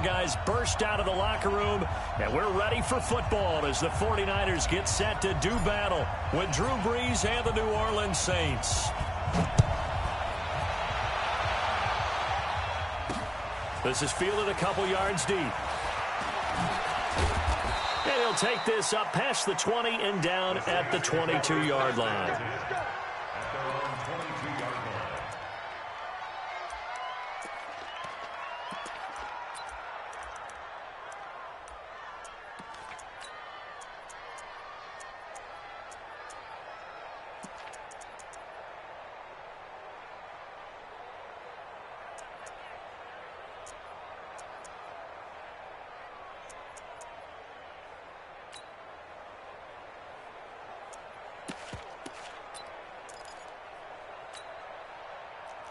guys burst out of the locker room, and we're ready for football as the 49ers get set to do battle with Drew Brees and the New Orleans Saints. This is fielded a couple yards deep. And he'll take this up past the 20 and down at the 22-yard line.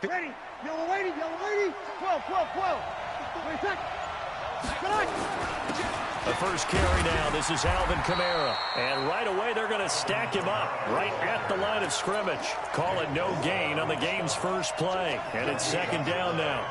Ready, yellow lady, 12, 12, 12. Wait a second. The first carry now, this is Alvin Kamara. And right away, they're going to stack him up right at the line of scrimmage. Call it no gain on the game's first play. And it's second down now.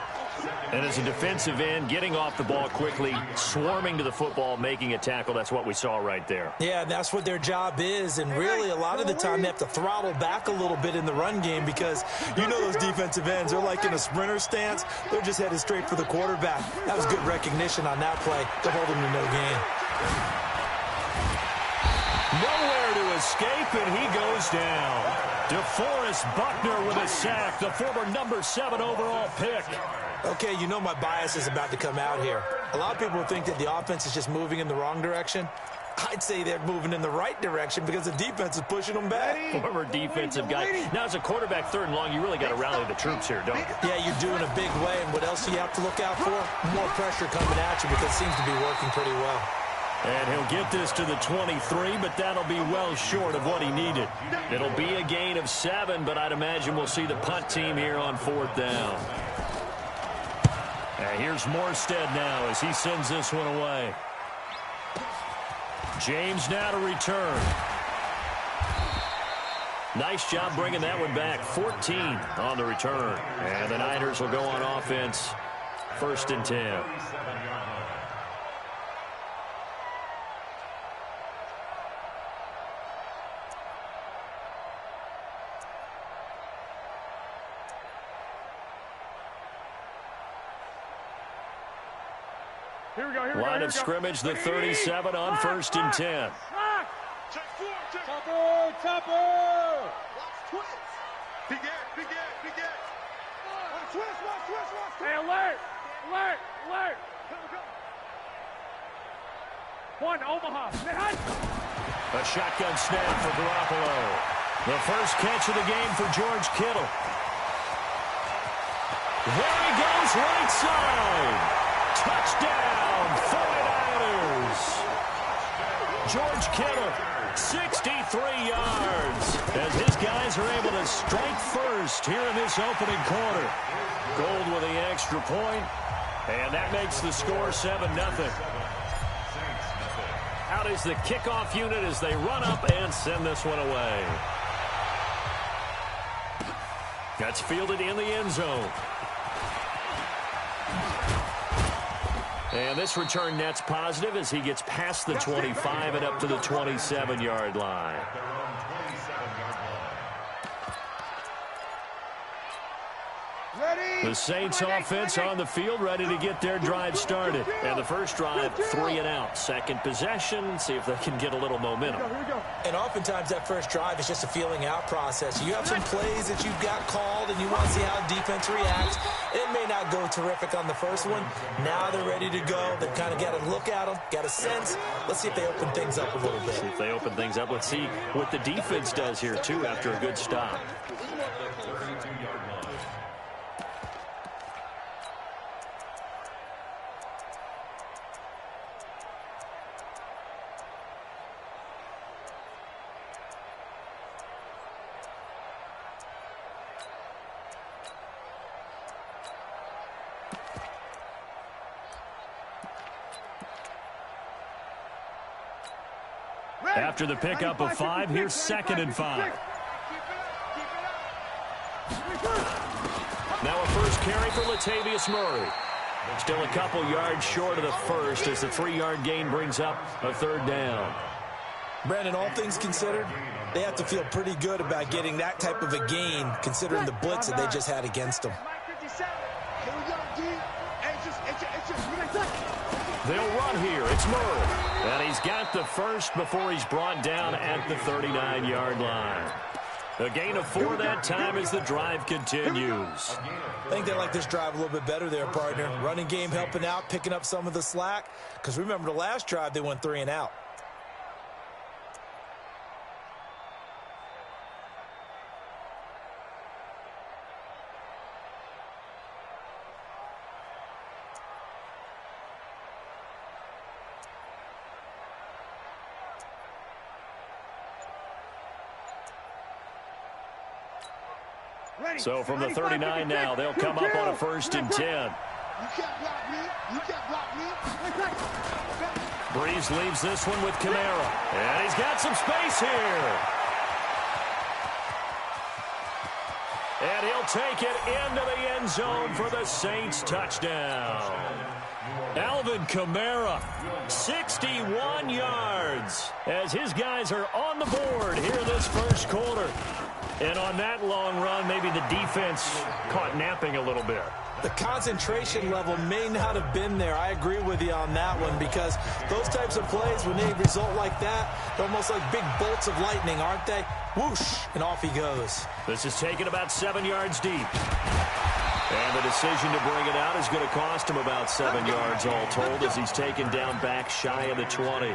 And as a defensive end, getting off the ball quickly, swarming to the football, making a tackle, that's what we saw right there. Yeah, that's what their job is, and really a lot of the time they have to throttle back a little bit in the run game because you know those defensive ends, they're like in a sprinter stance. They're just headed straight for the quarterback. That was good recognition on that play to hold him to no gain. Nowhere to escape, and he goes down. DeForest Buckner with a sack, the former number 7 overall pick. Okay, you know my bias is about to come out here. A lot of people think that the offense is just moving in the wrong direction. I'd say they're moving in the right direction because the defense is pushing them back. Former defensive guy. Now, as a quarterback, 3rd and long, you really got to rally the troops here, don't you? Yeah, you're doing a big way, and what else do you have to look out for? More pressure coming at you because it seems to be working pretty well. And he'll get this to the 23, but that'll be well short of what he needed. It'll be a gain of 7, but I'd imagine we'll see the punt team here on 4th down. And here's Morstead now as he sends this one away. James now to return. Nice job bringing that one back. 14 on the return. And the Niners will go on offense. 1st and 10. Line of scrimmage, the 37 on 1st and 10. Topper! Watch twist. Big Ed. Watch twist. Hey, alert! 1, Omaha. A shotgun snap for Garoppolo. The first catch of the game for George Kittle. There he goes, right side. Touchdown, 49ers. George Kittle, 63 yards. As his guys are able to strike first here in this opening quarter. Gold with the extra point, and that makes the score 7-0. Out is the kickoff unit as they run up and send this one away. That's fielded in the end zone. And this return net's positive as he gets past the 25 and up to the 27-yard line. The Saints offense on the field ready to get their drive started. And the first drive, 3 and out. Second possession, see if they can get a little momentum. And oftentimes that first drive is just a feeling out process. You have some plays that you've got called and you want to see how defense reacts. It may not go terrific on the first one. Now they're ready to go. They've kind of got to look at them, got a sense. Let's see if they open things up a little bit. See if they open things up. Let's see what the defense does here, too, after a good stop. After the pickup of 5, here's 2nd and 5. Now a first carry for Latavius Murray. Still a couple yards short of the first as the 3-yard gain brings up a 3rd down. Brandon, all things considered, they have to feel pretty good about getting that type of a gain considering the blitz that they just had against them. They'll run here. It's Murray. And he's got the first before he's brought down at the 39-yard line. A gain of 4 that time as the drive continues. I think they like this drive a little bit better there, partner. Running game helping out, picking up some of the slack. Because remember, the last drive, they went 3 and out. So from the 39 now, they'll come up on a 1st and 10. Breeze leaves this one with Kamara. And he's got some space here. And he'll take it into the end zone for the Saints touchdown. Alvin Kamara, 61 yards, as his guys are on the board here in this first quarter. And on that long run, maybe the defense caught napping a little bit. The concentration level may not have been there. I agree with you on that one because those types of plays, when they result like that, they're almost like big bolts of lightning, aren't they? Whoosh, and off he goes. This is taken about 7 yards deep. And the decision to bring it out is going to cost him about 7 yards all told as he's taken down back shy of the 20.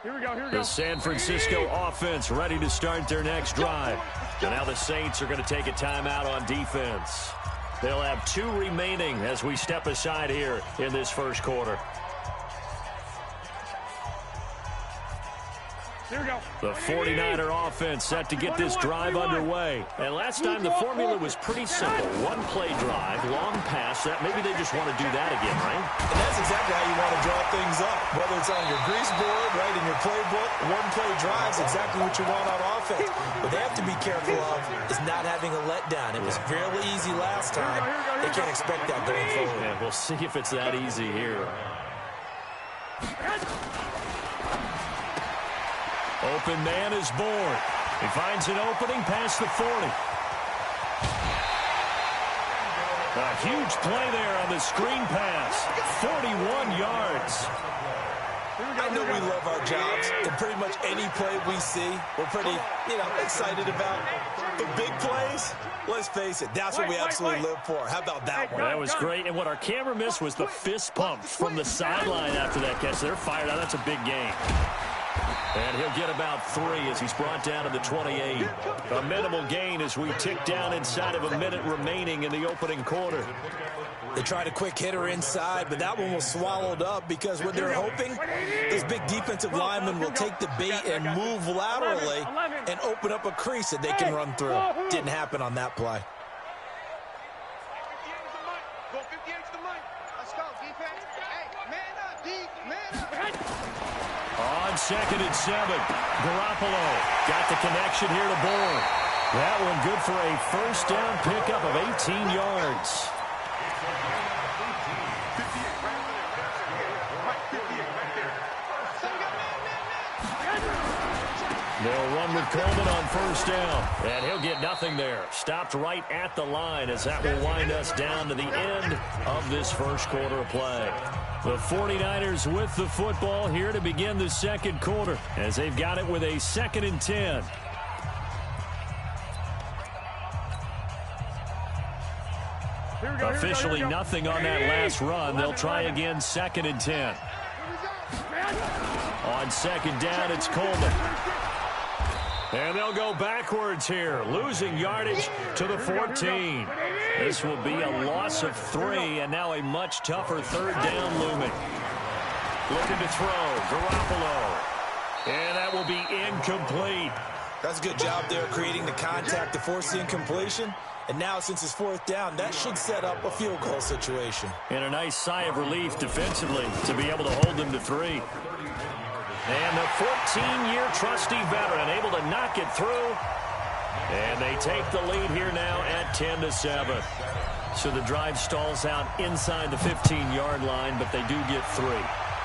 Here we go. The San Francisco offense ready to start their next drive. And now the Saints are going to take a timeout on defense. They'll have 2 remaining as we step aside here in this first quarter. Here we go. The 49er offense set to get this drive underway. And last time the formula was pretty simple. 1-play drive, long pass. That maybe they just want to do that again, right? And that's exactly how you want to draw things up. Whether it's on your grease board, right, in your playbook, 1-play drives, exactly what you want on offense. What they have to be careful of is not having a letdown. It was fairly easy last time. They can't expect that going forward. And we'll see if it's that easy here. Open man is born. He finds an opening past the 40. A huge play there on the screen pass. 41 yards. I know we love our jobs, and pretty much any play we see, we're pretty, excited about. The big plays, let's face it, that's what we absolutely live for. How about that one? That was great, and what our camera missed was the fist pump from the sideline after that catch. They're fired out. That's a big game. And he'll get about 3 as he's brought down to the 28. A minimal gain as we tick down inside of a minute remaining in the opening quarter. They tried a quick hitter inside, but that one was swallowed up because what they're hoping, those big defensive linemen will take the bait and move laterally and open up a crease that they can run through. Didn't happen on that play. On 2nd and 7, Garoppolo got the connection here to Bourne. That one good for a first down pickup of 18 yards. They'll run with Coleman on first down, and he'll get nothing there. Stopped right at the line as that will wind us down to the end of this first quarter of play. The 49ers with the football here to begin the second quarter as they've got it with a 2nd and 10. Officially nothing on that last run. They'll try again 2nd and 10. On 2nd down, it's Coleman. And they'll go backwards here, losing yardage to the 14. This will be a loss of 3, and now a much tougher 3rd down looming. Looking to throw, Garoppolo. And that will be incomplete. That's a good job there creating the contact to force the incompletion. And now, since it's fourth down, that should set up a field goal situation. And a nice sigh of relief defensively to be able to hold them to 3. And the 14-year trusty veteran able to knock it through. And they take the lead here now at 10-7. So the drive stalls out inside the 15-yard line, but they do get 3.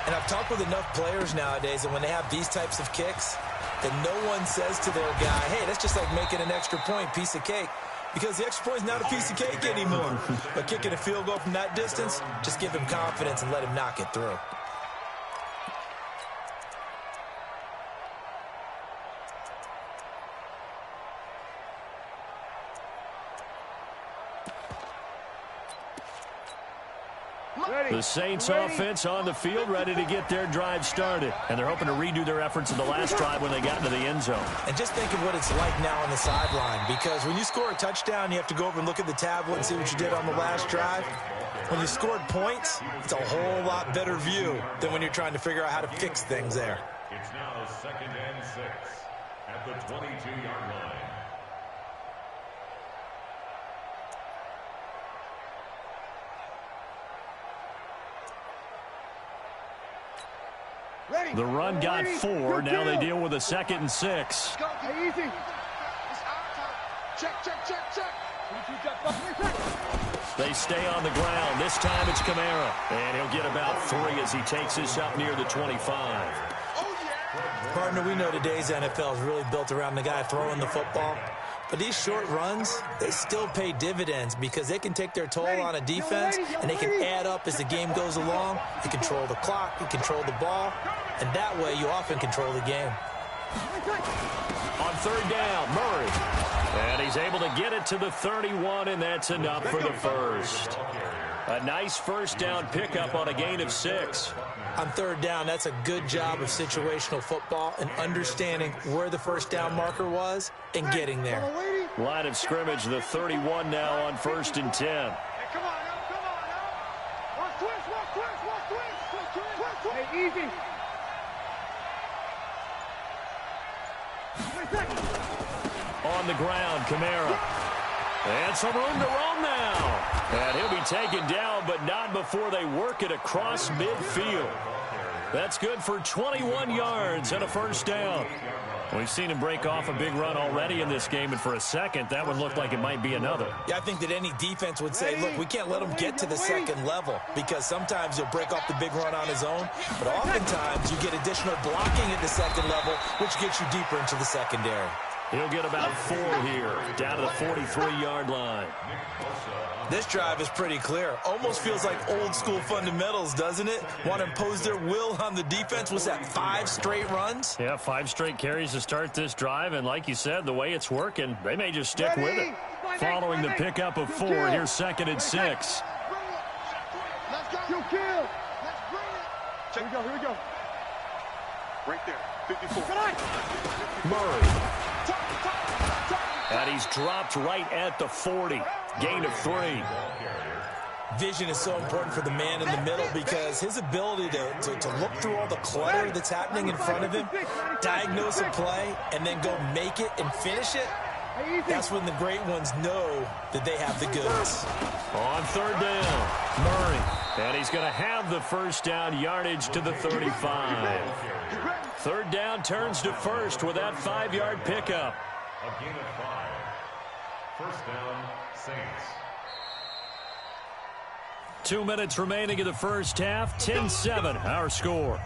And I've talked with enough players nowadays, and when they have these types of kicks, that no one says to their guy, hey, that's just like making an extra point, piece of cake. Because the extra point is not a piece of cake anymore. But kicking a field goal from that distance, just give him confidence and let him knock it through. The Saints offense on the field, ready to get their drive started. And they're hoping to redo their efforts in the last drive when they got into the end zone. And just think of what it's like now on the sideline. Because when you score a touchdown, you have to go over and look at the tablet and see what you did on the last drive. When you scored points, it's a whole lot better view than when you're trying to figure out how to fix things there. It's now 2nd and 6 at the 22-yard line. The run got 4. Now they deal with a 2nd and 6. Hey, easy. Check. They stay on the ground. This time it's Kamara. And he'll get about 3 as he takes this up near the 25. Partner, we know today's NFL is really built around the guy throwing the football. But these short runs, they still pay dividends because they can take their toll on a defense and they can add up as the game goes along. You control the clock, you control the ball, and that way you often control the game. On 3rd down, Murray. And he's able to get it to the 31, and that's enough for the first. A nice first down pickup on a gain of 6. On 3rd down, that's a good job of situational football and understanding where the first down marker was and getting there. Line of scrimmage, the 31 now on 1st and 10. Hey, come on now. Walk twist. Hey, easy. On the ground, Kamara. And some room to roam now. And he'll be taken down, but not before they work it across midfield. That's good for 21 yards and a first down. We've seen him break off a big run already in this game, and for a second, that one looked like it might be another. Yeah, I think that any defense would say, look, we can't let him get to the second level because sometimes he'll break off the big run on his own, but oftentimes you get additional blocking at the second level, which gets you deeper into the secondary. He'll get about 4 here, down to the 43-yard line. This drive is pretty clear. Almost feels like old-school fundamentals, doesn't it? Want to impose their will on the defense. Was that 5 straight runs? Yeah, 5 straight carries to start this drive, and like you said, the way it's working, they may just stick with it. Following the pickup of 4, here's 2nd and 6. Let's go. Kill. Here we go. Right there, 54. Murray. And he's dropped right at the 40. Gain of 3. Vision is so important for the man in the middle because his ability to look through all the clutter that's happening in front of him, diagnose a play, and then go make it and finish it, that's when the great ones know that they have the goods. On 3rd down, Murray. And he's going to have the first down, yardage to the 35. 3rd down turns to 1st with that 5-yard pickup. A gain of 5. First down, Saints. 2 minutes remaining in the first half. 10-7, our score.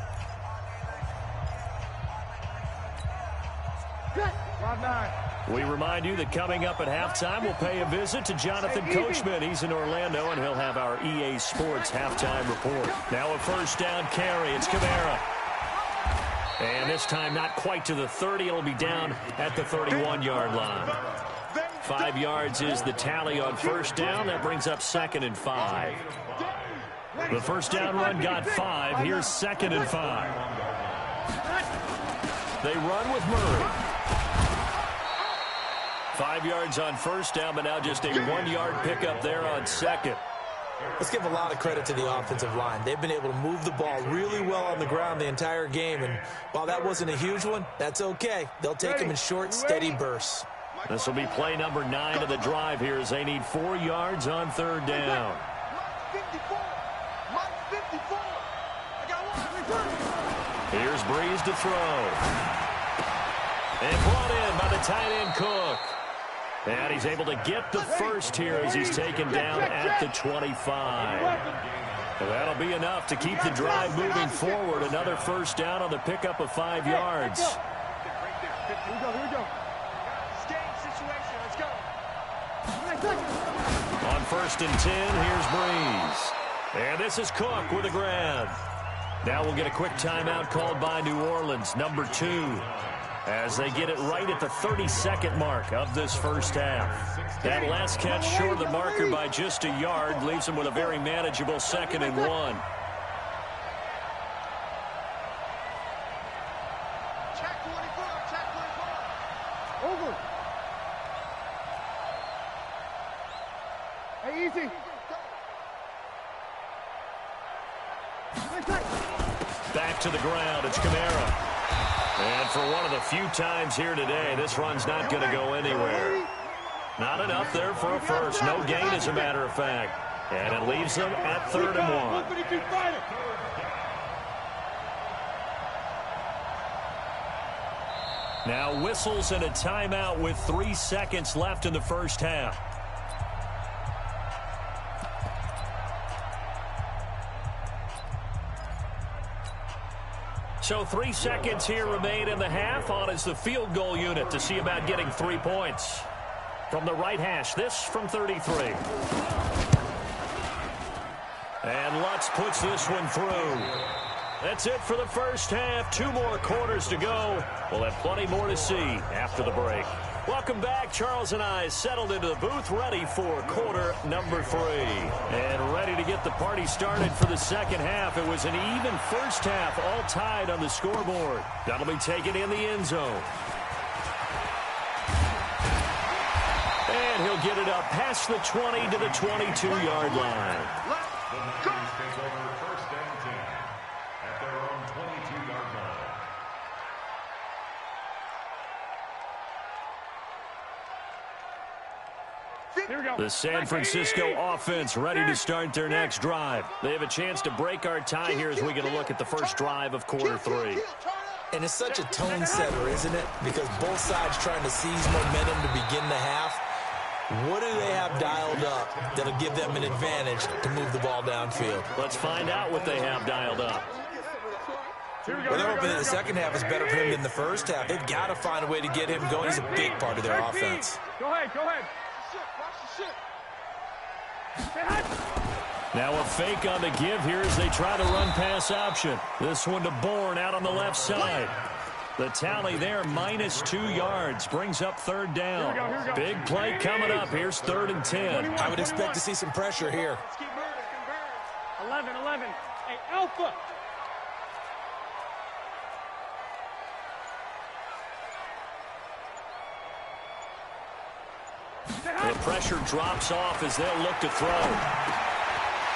We remind you that coming up at halftime, we'll pay a visit to Jonathan Coachman. He's in Orlando, and he'll have our EA Sports halftime report. Now a first down carry. It's Kamara. And this time not quite to the 30. It'll be down at the 31-yard line. 5 yards is the tally on first down. That brings up 2nd and 5. The first down run got 5. Here's 2nd and 5. They run with Murray. 5 yards on first down, but now just a 1-yard pickup there on 2nd. Let's give a lot of credit to the offensive line. They've been able to move the ball really well on the ground the entire game, and while that wasn't a huge one, that's okay. They'll take them in short, steady bursts. This will be play number 9 of the drive here as they need 4 yards on third down. Here's Breeze to throw. And brought in by the tight end Cook. And he's able to get the first here as he's taken down at the 25. And that'll be enough to keep the drive moving forward. Another first down on the pickup of 5 yards. Here we go. Game situation. Let's go. On 1st and 10, here's Breeze. And this is Cook with a grab. Now we'll get a quick timeout called by New Orleans, number 2, as they get it right at the 32nd mark of this first half. That last catch short of the marker by just a yard leaves them with a very manageable 2nd and 1. Check 24. Over. Hey, easy. Back to the ground, it's Kamara. And for one of the few times here today, this run's not going to go anywhere. Not enough there for a first. No gain, as a matter of fact. And it leaves them at 3rd and 1. Now whistles and a timeout with 3 seconds left in the first half. So 3 seconds here remain in the half. On is the field goal unit to see about getting 3 points. From the right hash, this from 33. And Lutz puts this one through. That's it for the first half. 2 more quarters to go. We'll have plenty more to see after the break. Welcome back. Charles and I settled into the booth, ready for quarter number 3. And ready to get the party started for the second half. It was an even first half, all tied on the scoreboard. That'll be taken in the end zone. And he'll get it up past the 20 to the 22-yard line. Takes over 1st and 10 at their own 22-yard line. The San Francisco offense ready to start their next drive. They have a chance to break our tie here as we get a look at the first drive of quarter 3. And it's such a tone setter, isn't it? Because both sides trying to seize momentum to begin the half. What do they have dialed up that'll give them an advantage to move the ball downfield? Let's find out what they have dialed up. Well, they're hoping that the second half is better for him than the first half. They've got to find a way to get him going. He's a big part of their offense. Go ahead. Now a fake on the give here as they try to run pass option. This one to Bourne out on the left side. The tally there, -2 yards, brings up 3rd down. Big play coming up. Here's 3rd and 10. I would expect to see some pressure here. 11. Hey, Alpha. The pressure drops off as they'll look to throw.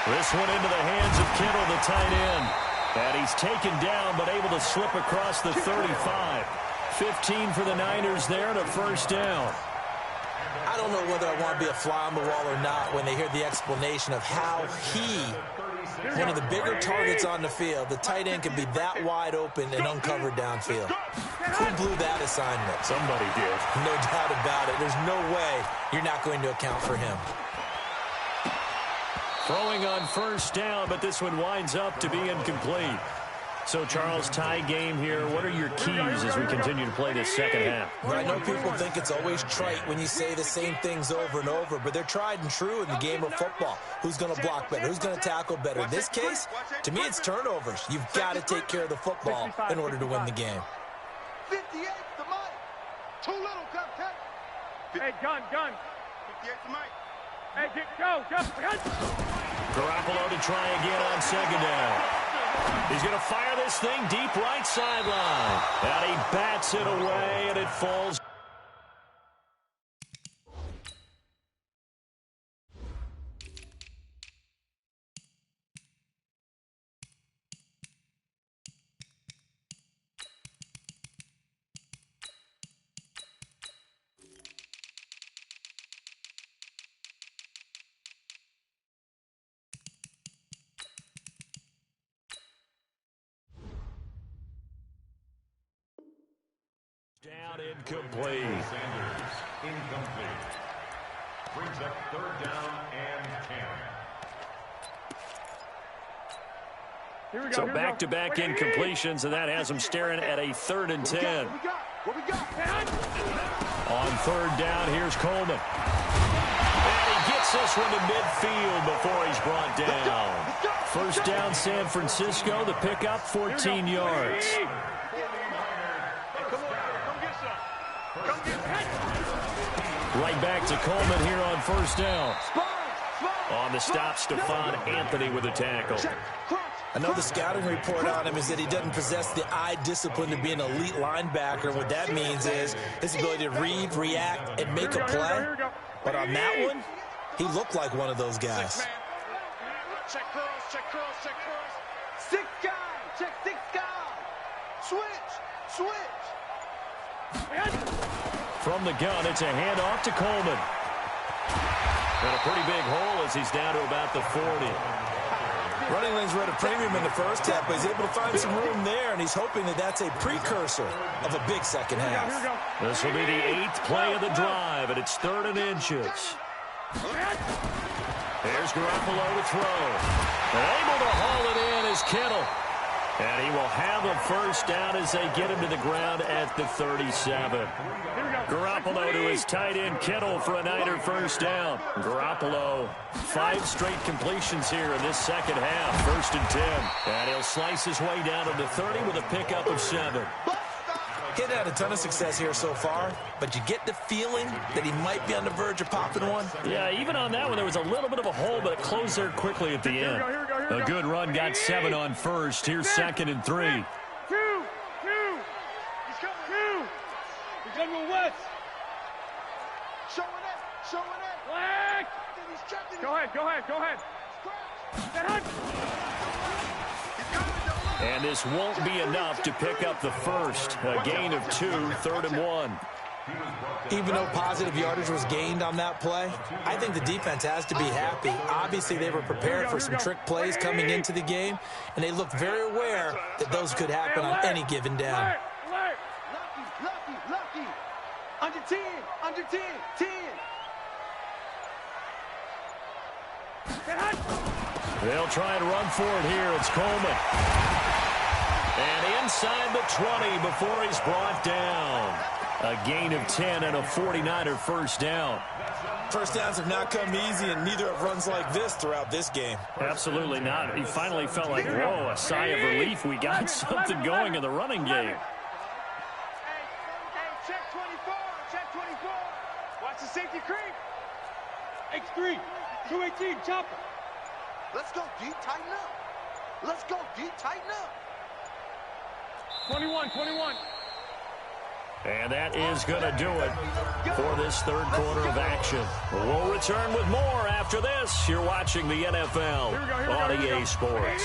This one into the hands of Kittle, the tight end. And he's taken down, but able to slip across the 35. 15 for the Niners there and a first down. I don't know whether I want to be a fly on the wall or not when they hear the explanation of how one of the bigger targets on the field, the tight end can be that wide open and uncovered downfield. Who blew that assignment? Somebody did. No doubt about it. There's no way you're not going to account for him. Throwing on first down, but this one winds up to be incomplete. So, Charles, tie game here. What are your keys as we continue to play this second half? Well, I know people think it's always trite when you say the same things over and over, but they're tried and true in the game of football. Who's going to block better? Who's going to tackle better? In this case, to me, it's turnovers. You've got to take care of the football in order to win the game. 58 to Mike. Too little, Captain. Hey, gun. 58 to Mike. Hey, go. Garoppolo to try again on second down. He's going to fire this thing deep right sideline. And he bats it away, and it falls. Incomplete. Sanders, incomplete. Brings up 3rd down and 10. So back-to-back incompletions, and that has him staring at a 3rd and 10. What we got? On 3rd down, here's Coleman. And he gets this one to midfield before he's brought down. 1st down, San Francisco. The pickup, 14 yards. Right back to Coleman here on 1st down. On the stop, Stephon Anthony with a tackle. I know the scouting report on him is that he doesn't possess the eye discipline to be an elite linebacker. And what that means is his ability to read, react, and make a play. But on that one, he looked like one of those guys. Check curls, check curls, check curls. 6 guys, check 6 guys. Switch. From the gun, it's a handoff to Coleman. And a pretty big hole as he's down to about the 40. Running lanes were at a premium in the first half, but he's able to find some room there, and he's hoping that that's a precursor of a big second half. This will be the 8th play of the drive, and it's 3rd and inches. Here's Garoppolo to throw. And able to haul it in is Kittle. And he will have a 1st down as they get him to the ground at the 37. Garoppolo to his tight end Kittle for a Niner 1st down. Garoppolo, 5 straight completions here in this second half. 1st and 10. And he'll slice his way down to the 30 with a pickup of 7. He's had a ton of success here so far, but you get the feeling that he might be on the verge of popping one. Yeah, even on that one, there was a little bit of a hole, but it closed there quickly at the end. A good run got 7 on 1st. Here's 2nd and 3. Two. He's coming west. Showing it. Black. Go ahead. And this won't be enough to pick up the 1st. A gain of 2, 3rd and 1. Even though positive yardage was gained on that play, I think the defense has to be happy. Obviously, they were prepared for some trick plays coming into the game, and they looked very aware that those could happen on any given down. Lucky. Under 10. They'll try and run for it here. It's Coleman. And inside the 20 before he's brought down. A gain of 10 and a 49er 1st down. 1st downs have not come easy, and neither have runs like this throughout this game. Absolutely not. He finally felt like, whoa, a sigh of relief. We got something going in the running game. Hey, check 24. Watch the safety creep. X3, 218, chopper. Let's go deep, tighten up. 21. And that is going to do it for this 3rd quarter of action. We'll return with more after this. You're watching the NFL on EA Sports.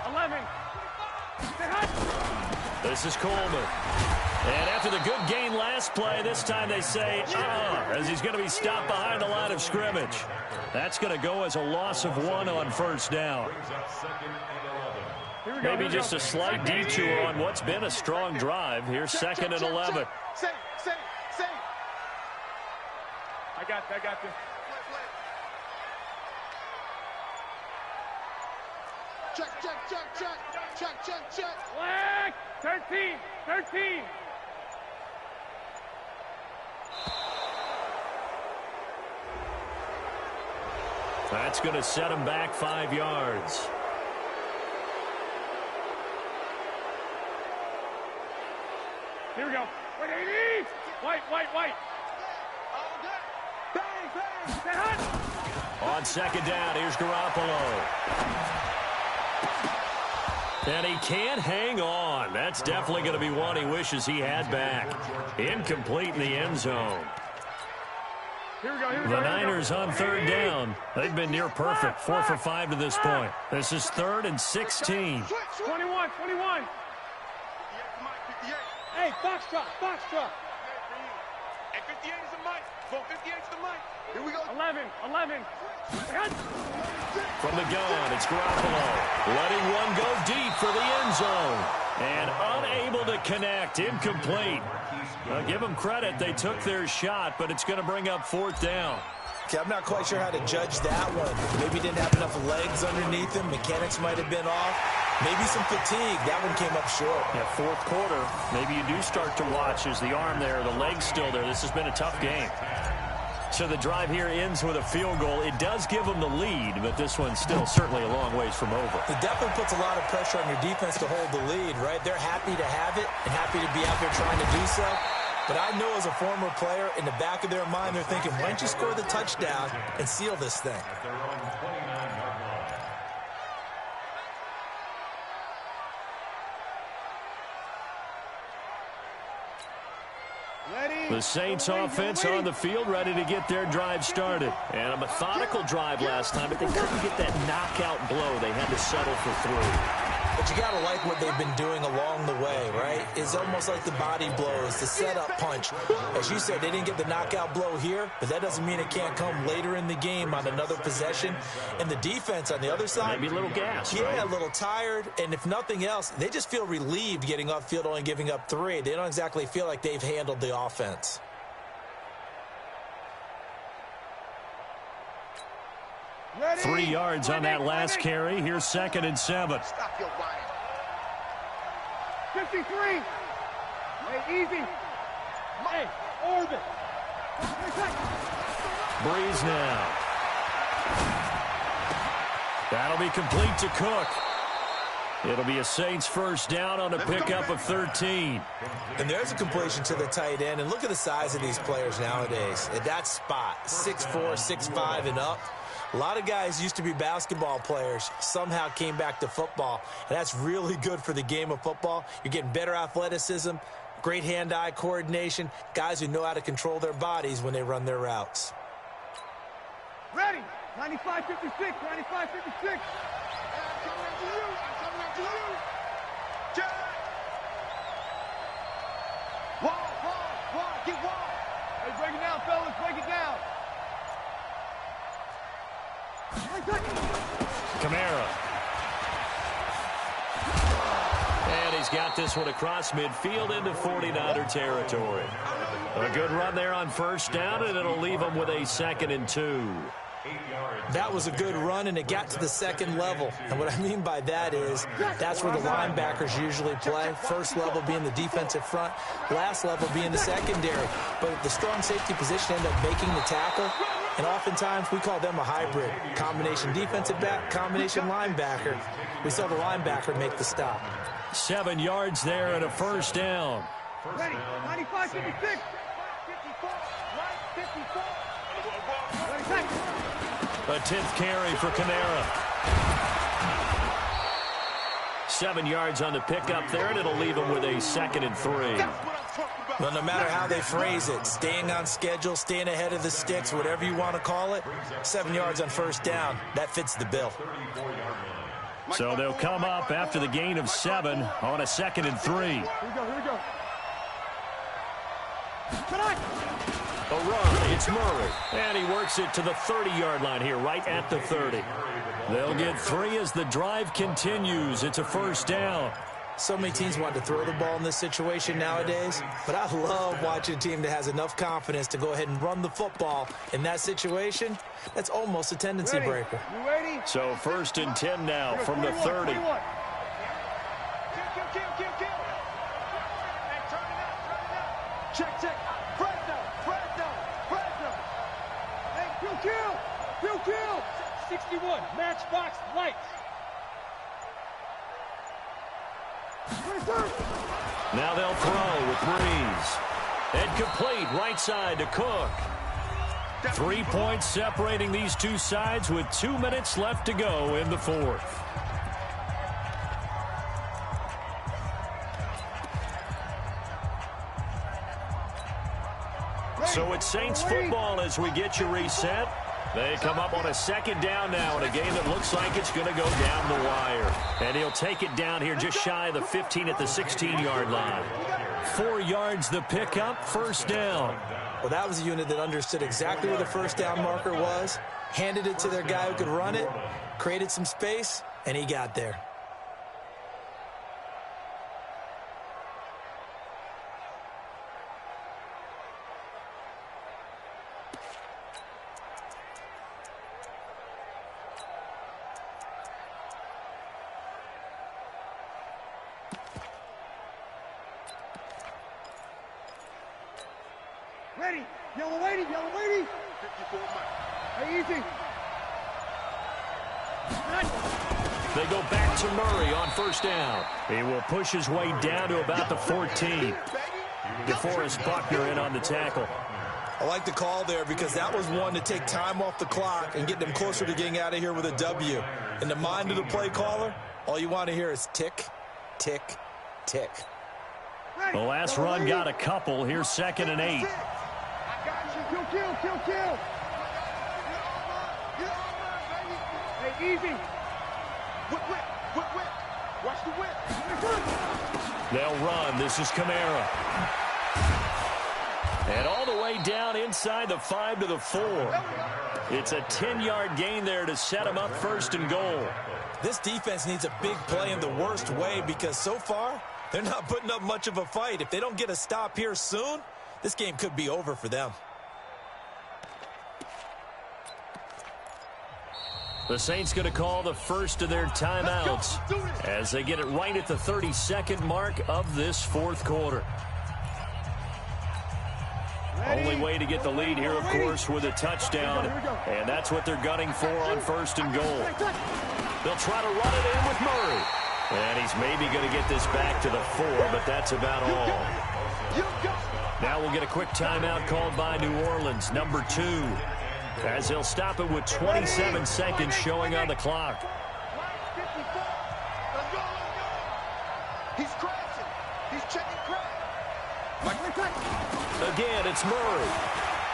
11. This is Coleman. And after the good gain last play, this time they say, as he's going to be stopped behind the line of scrimmage. That's going to go as a loss of 1 on 1st down. Maybe just a slight detour on what's been a strong drive. Here's 2nd and 11. Safe. I got this. Check. Black. 13. That's going to set him back 5 yards. Here we go. White. Bang. On 2nd down, here's Garoppolo. And he can't hang on. That's definitely going to be one he wishes he had back. Incomplete in the end zone. Here we go. The Niners on 3rd down. They've been near perfect. 4 for 5 to this point. This is 3rd and 16. 21. Hey, box drop. Hey, 58 is the mic. 58 is the mic. Here we go. 11. From the gun, it's Garoppolo. Letting one go deep for the end zone. And unable to connect. Incomplete. Give them credit. They took their shot, but it's going to bring up 4th down. Okay, I'm not quite sure how to judge that one. Maybe he didn't have enough legs underneath him. Mechanics might have been off. Maybe some fatigue. That one came up short. Yeah, 4th quarter. Maybe you do start to watch as the arm there, the leg's still there. This has been a tough game. So the drive here ends with a field goal. It does give them the lead, but this one's still certainly a long ways from over. It definitely puts a lot of pressure on your defense to hold the lead, right? They're happy to have it and happy to be out there trying to do so. But I know as a former player, in the back of their mind, they're thinking, why don't you score the touchdown and seal this thing? The Saints offense on the field, ready to get their drive started. And a methodical drive last time, but they couldn't get that knockout blow. They had to settle for 3. But you got to like what they've been doing along the way, right? It's almost like the body blows, the setup punch. As you said, they didn't get the knockout blow here, but that doesn't mean it can't come later in the game on another possession. And the defense on the other side, maybe a little gas, yeah, right? A little tired. And if nothing else, they just feel relieved getting off field, only giving up 3. They don't exactly feel like they've handled the offense. Ready? 3 yards on that last carry. Here's 2nd and 7. Stop your whining. 53. Hey, easy. Hey, orbit. Breeze now. That'll be complete to Cook. It'll be a Saints 1st down on a pickup of 13. And there's a completion to the tight end. And look at the size of these players nowadays. At that spot, 6'4", 6'5", and up. A lot of guys used to be basketball players, somehow came back to football. And that's really good for the game of football. You're getting better athleticism, great hand-eye coordination, guys who know how to control their bodies when they run their routes. Ready. 95-56. 95-56. Wall, get wall. Hey, break it down, fellas. Break it down. Kamara. And he's got this one across midfield into 49er territory. A good run there on 1st down, and it'll leave them with a 2nd and 2. That was a good run, and it got to the 2nd level. And what I mean by that is that's where the linebackers usually play. 1st level being the defensive front, last level being the secondary. But the strong safety position ended up making the tackle. And oftentimes we call them a hybrid. Combination defensive back, combination linebacker. We saw the linebacker make the stop. 7 yards there and a 1st down. Ready. 95-56. 54. 54. A 10th carry for Kamara. 7 yards on the pickup there, and it'll leave him with a 2nd and 3. Well, no matter how they phrase it, staying on schedule, staying ahead of the sticks, whatever you want to call it, 7 yards on 1st down, that fits the bill. So they'll come up after the gain of 7 on a 2nd and 3. Here we go. A run, it's Murray. And he works it to the 30-yard line here, right at the 30. They'll get 3 as the drive continues. It's a 1st down. So many teams want to throw the ball in this situation nowadays, but I love watching a team that has enough confidence to go ahead and run the football. In that situation, that's almost a tendency breaker. You ready? So 1st and 10 now from the 30. Kill. Hey, turn it up. Check. Fresno. Hey, kill. 61, matchbox lights. Now they'll throw with Breeze. And complete right side to Cook. 3 points separating these two sides with 2 minutes left to go in the 4th. So it's Saints football as we get you reset. They come up on a 2nd down now in a game that looks like it's going to go down the wire. And he'll take it down here just shy of the 15 at the 16-yard line. 4 yards the pickup, 1st down. Well, that was a unit that understood exactly where the 1st down marker was, handed it to their guy who could run it, created some space, and he got there. Ready. Yellow lady. 54 Mike. Hey, easy. They go back to Murray on first down. He will push his way down to about the 14. DeForest Buckner in on the tackle. I like the call there because that was one to take time off the clock and get them closer to getting out of here with a W. In the mind of the play caller, all you want to hear is tick, tick, tick. The last run got a couple. Here's 2nd and 8. I got you. Kill. Hey, easy. Whip. Watch the whip. They'll run. This is Kamara. And all the way down inside the 5 to the 4. It's a 10-yard gain there to set them up 1st and goal. This defense needs a big play in the worst way because so far, they're not putting up much of a fight. If they don't get a stop here soon, this game could be over for them. The Saints going to call the first of their timeouts as they get it right at the 32nd mark of this 4th quarter. Only way to get the lead here, of course, with a touchdown, and that's what they're gunning for on 1st and goal. They'll try to run it in with Murray, and he's maybe going to get this back to the 4, but that's about all. Now we'll get a quick timeout called by New Orleans, number 2, as they'll stop it with 27 seconds showing on the clock. He's crashing. He's checking crash. Again, it's Murray.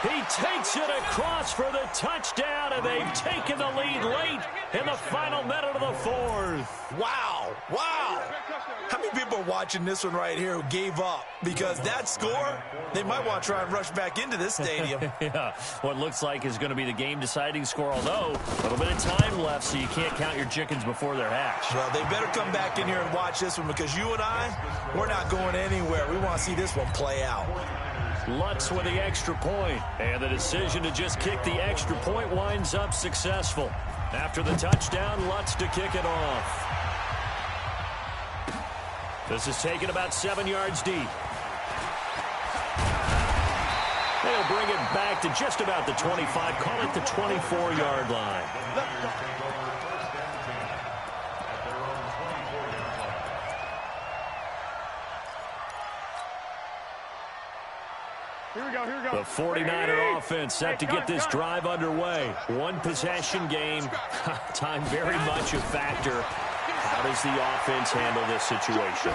He takes it across for the touchdown, and they've taken the lead late in the final minute of the 4th. Wow. How many people are watching this one right here who gave up? Because that score, they might want to try and rush back into this stadium. Yeah, what looks like is going to be the game-deciding score, although a little bit of time left, so you can't count your chickens before they're hatched. Well, they better come back in here and watch this one because you and I, we're not going anywhere. We want to see this one play out. Lutz with the extra point, and the decision to just kick the extra point winds up successful. After the touchdown, Lutz to kick it off. This is taken about 7 yards deep. They'll bring it back to just about the 25, call it the 24-yard line. Here we go. The 49er offense set to get this drive underway. One possession game. Time very much a factor. How does the offense handle this situation?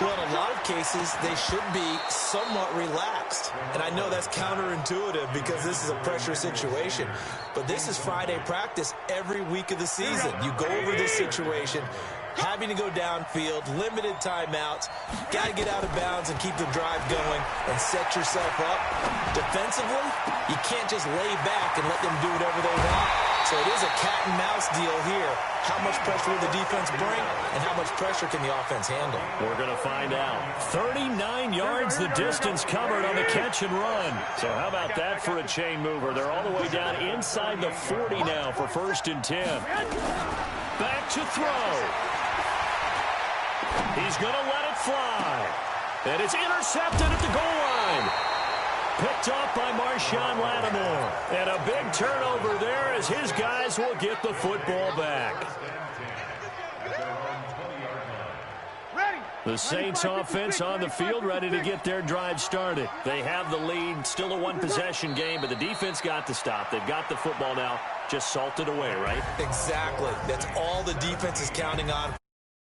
Well, in a lot of cases, they should be somewhat relaxed. And I know that's counterintuitive because this is a pressure situation. But this is Friday practice every week of the season. You go over this situation, having to go downfield, limited timeouts, got to get out of bounds and keep the drive going and set yourself up. Defensively, you can't just lay back and let them do whatever they want. So it is a cat and mouse deal here. How much pressure will the defense bring and how much pressure can the offense handle? We're going to find out. 39 yards the distance covered on the catch and run. So how about that for a chain mover? They're all the way down inside the 40 now for 1st and 10. Back to throw. He's going to let it fly. And it's intercepted at the goal line. Picked off by Marshawn Lattimore. And a big turnover there as his guys will get the football back. The Saints offense on the field ready to get their drive started. They have the lead, still a one-possession game, but the defense got the stop. They've got the football now, just salted away, right? Exactly. That's all the defense is counting on.